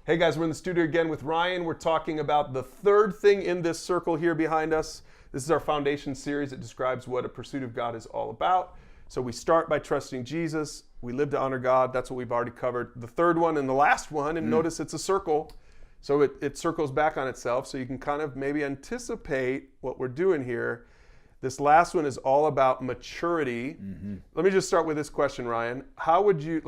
Hey guys, we're in the studio again with Ryan. We're talking about the third thing in this circle here behind us. This is our foundation series. It describes what a pursuit of God is all about. So we start by trusting Jesus. We live to honor God. That's what we've already covered. The third one and the last one, and notice it's a circle. So it circles back on itself. So you can kind of maybe anticipate what we're doing here. This last one is all about maturity. Mm-hmm. Let me just start with this question, Ryan. How would you,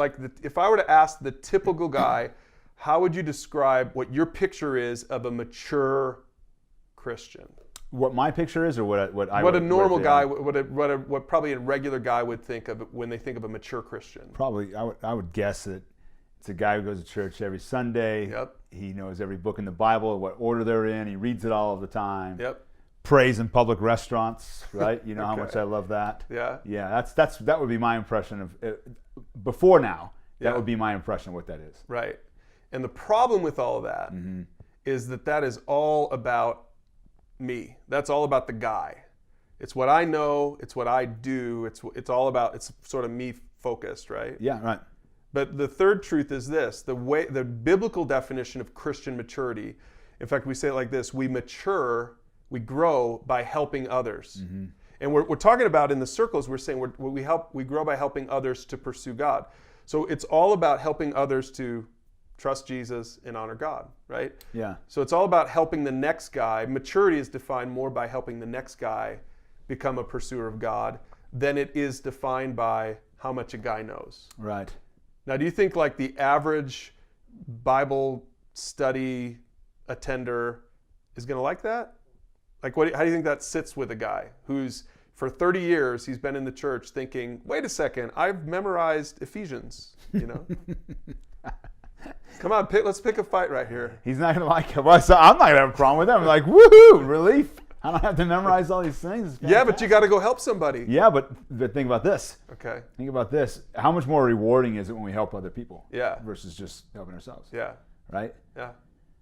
if I were to ask the typical guy, how would you describe what your picture is of a mature Christian? What my picture is, or what a normal guy, what probably a regular guy would think of when they think of a mature Christian? Probably, I would guess that it's a guy who goes to church every Sunday. Yep. He knows every book in the Bible, what order they're in. He reads it all of the time. Yep. Prays in public restaurants, right? You know Okay. how much I love that. Yeah. Yeah, that would be my impression of before now. That Yeah. would be my impression of what that is. Right. And the problem with all of that is that is all about me. That's all about the guy. It's what I know. It's what I do. It's all about. It's sort of me focused, right? Yeah, right. But the third truth is this: the biblical definition of Christian maturity. In fact, we say it like this: we mature, we grow by helping others. Mm-hmm. And we're talking about in the circles. We're saying we grow by helping others to pursue God. So it's all about helping others to trust Jesus and honor God, right? Yeah. So it's all about helping the next guy. Maturity is defined more by helping the next guy become a pursuer of God than it is defined by how much a guy knows. Right. Now, do you think like the average Bible study attender is going to like that? Like, how do you think that sits with a guy who's for 30 years he's been in the church thinking, wait a second, I've memorized Ephesians, you know? Come on, let's pick a fight right here. He's not going to like it. Well, so I'm not going to have a problem with that. I'm like, woohoo, relief. I don't have to memorize all these things. Yeah, but you got to go help somebody. Yeah, but think about this. Okay. Think about this. How much more rewarding is it when we help other people? Yeah. Versus just helping ourselves. Yeah. Right? Yeah.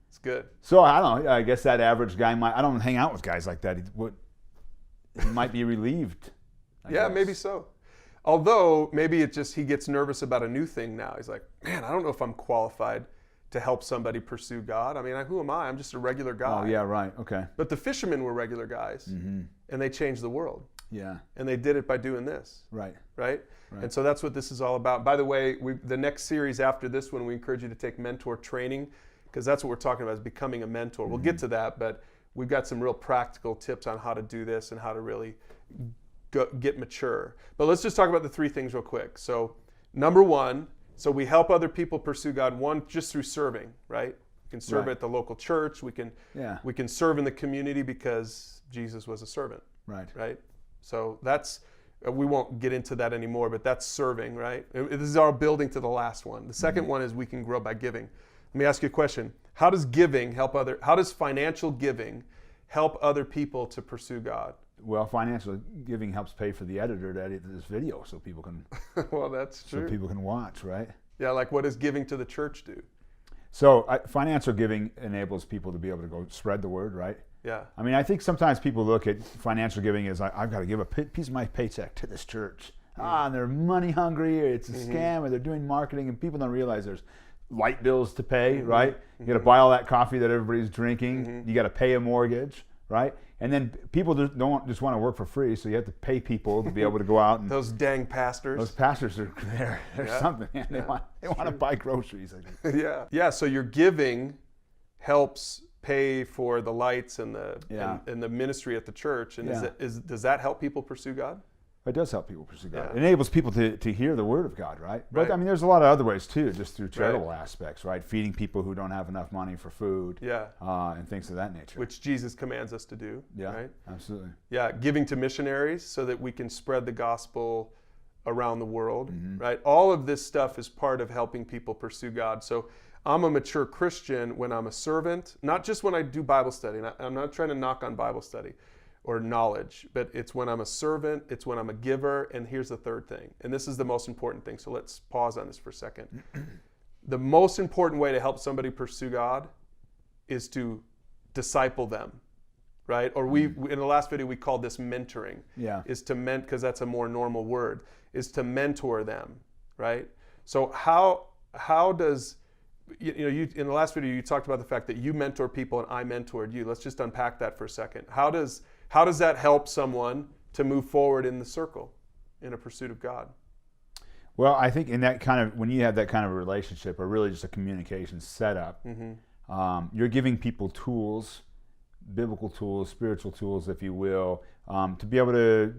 It's good. So I don't know. I guess that average guy I don't hang out with guys like that. He might be relieved. I guess. Maybe so. Although maybe he gets nervous about a new thing now. He's like, man, I don't know if I'm qualified to help somebody pursue God. I mean, who am I? I'm just a regular guy. Oh, yeah, right. Okay. But the fishermen were regular guys, and they changed the world. Yeah. And they did it by doing this. Right. Right? And so that's what this is all about. By the way, the next series after this one, we encourage you to take mentor training, because that's what we're talking about, is becoming a mentor. We'll get to that, but we've got some real practical tips on how to do this and how to really get mature. But let's just talk about the three things real quick. So number one, so we help other people pursue God, one, just through serving, right? We can serve at the local church. We can serve in the community because Jesus was a servant. Right? So that's, we won't get into that anymore, but that's serving, right? This is our building to the last one. The second one is we can grow by giving. Let me ask you a question. How does financial giving help other people to pursue God? Well, financial giving helps pay for the editor to edit this video so people can well, that's true. So people can watch, right? Yeah, like what does giving to the church do? So financial giving enables people to be able to go spread the word, right? Yeah. I mean, I think sometimes people look at financial giving as I've got to give a piece of my paycheck to this church. And they're money hungry, or it's a scam, or they're doing marketing, and people don't realize there's light bills to pay, right? You got to buy all that coffee that everybody's drinking. You got to pay a mortgage, right? And then people don't just want to work for free, so you have to pay people to be able to go out and those dang pastors. Those pastors are there. There's something. Man. They want to buy groceries. I think. Yeah. So your giving helps pay for the lights and the ministry at the church. And does that help people pursue God? It does help people pursue God. Yeah. It enables people to hear the word of God, right? But I mean, there's a lot of other ways too, just through charitable aspects, right? Feeding people who don't have enough money for food, and things of that nature. Which Jesus commands us to do. Yeah, right? Absolutely. Yeah, giving to missionaries so that we can spread the gospel around the world, right? All of this stuff is part of helping people pursue God. So I'm a mature Christian when I'm a servant, not just when I do Bible study. And I'm not trying to knock on Bible study or knowledge, but it's when I'm a servant, it's when I'm a giver, and here's the third thing. And this is the most important thing, so let's pause on this for a second. The most important way to help somebody pursue God is to disciple them, right? Or in the last video, we called this mentoring. Yeah. Is to because that's a more normal word, is to mentor them, right? So how does you in the last video you talked about the fact that you mentor people and I mentored you. Let's just unpack that for a second. How does that help someone to move forward in the circle, in a pursuit of God? Well, I think in that kind of, when you have that kind of a relationship, or really just a communication setup, you're giving people tools, biblical tools, spiritual tools, if you will, to be able to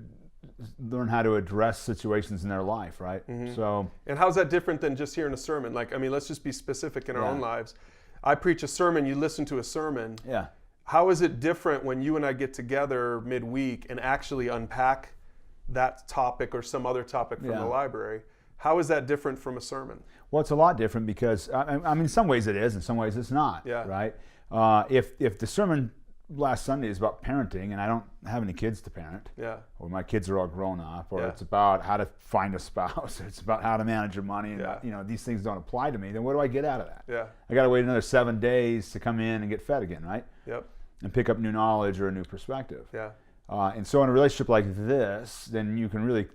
learn how to address situations in their life, right? So, and how's that different than just hearing a sermon? Like, I mean, let's just be specific in our own lives. I preach a sermon, you listen to a sermon. Yeah. How is it different when you and I get together midweek and actually unpack that topic or some other topic from the library? How is that different from a sermon? Well, it's a lot different because, I mean, in some ways it is, in some ways it's not, right? If the sermon last Sunday is about parenting and I don't have any kids to parent, or my kids are all grown up, or it's about how to find a spouse, or it's about how to manage your money, and these things don't apply to me, then what do I get out of that? I got to wait another 7 days to come in and get fed again, right? And pick up new knowledge or a new perspective. And so in a relationship like this, then you can really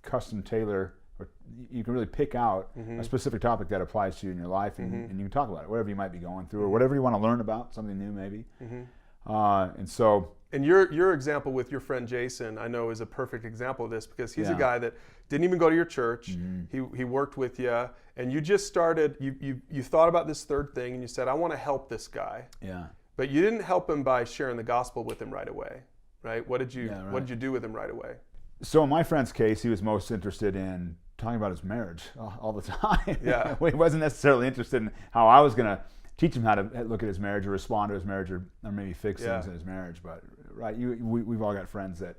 custom tailor, or you can really pick out a specific topic that applies to you in your life, and you can talk about it, whatever you might be going through, or whatever you want to learn about, something new maybe. And your example with your friend Jason, I know, is a perfect example of this, because he's a guy that didn't even go to your church. He worked with you, and you just started, you thought about this third thing, and you said, I want to help this guy. But you didn't help him by sharing the gospel with him right away, right? What did you do with him right away? So in my friend's case, he was most interested in talking about his marriage all the time. He wasn't necessarily interested in how I was going to teach him how to look at his marriage or respond to his marriage, or maybe fix things in his marriage. But we've all got friends that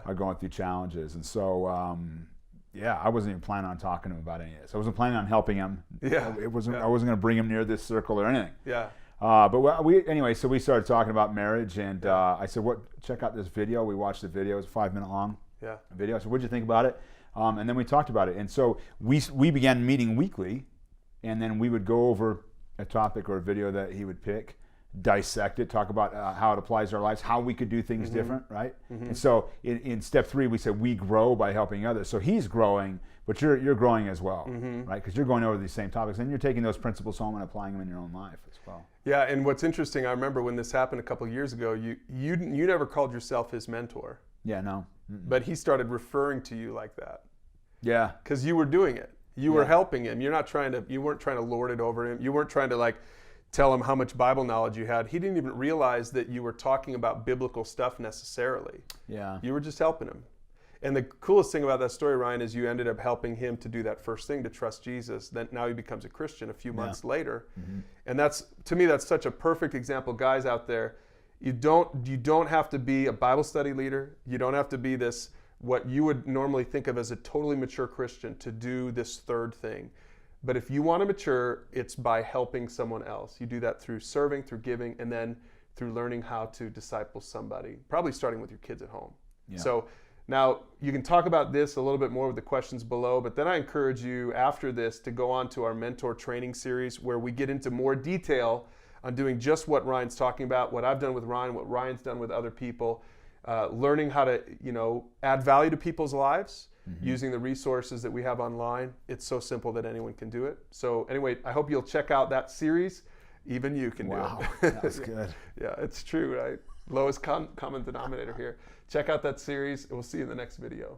are going through challenges, and so I wasn't even planning on talking to him about any of this. I wasn't planning on helping him. I wasn't going to bring him near this circle or anything. But anyway, so we started talking about marriage, and I said, check out this video. We watched the video. It's a 5-minute long video. I said, what'd you think about it? And then we talked about it. And so we began meeting weekly, and then we would go over a topic or a video that he would pick, dissect it, talk about how it applies to our lives, how we could do things different, right? And so in step 3, we said we grow by helping others. So he's growing, but you're growing as well, right? Because you're going over these same topics, and you're taking those principles home and applying them in your own life as well. Yeah, and what's interesting, I remember when this happened a couple of years ago, you never called yourself his mentor. No. But he started referring to you like that. Because you were doing it. You were helping him. You weren't trying to lord it over him. You weren't trying to tell him how much Bible knowledge you had. He didn't even realize that you were talking about biblical stuff necessarily. You were just helping him. And the coolest thing about that story, Ryan, is you ended up helping him to do that first thing, to trust Jesus. Then now he becomes a Christian a few months later. And to me, that's such a perfect example. Guys out there, you don't have to be a Bible study leader. You don't have to be this, what you would normally think of as a totally mature Christian, to do this third thing. But if you want to mature, it's by helping someone else. You do that through serving, through giving, and then through learning how to disciple somebody, probably starting with your kids at home. So now you can talk about this a little bit more with the questions below, but then I encourage you after this to go on to our mentor training series, where we get into more detail on doing just what Ryan's talking about, what I've done with Ryan, what Ryan's done with other people. Learning how to, add value to people's lives using the resources that we have online. It's so simple that anyone can do it. So anyway, I hope you'll check out that series. Even you can do it. Wow, that was good. It's true, right? Lowest common denominator here. Check out that series, and we'll see you in the next video.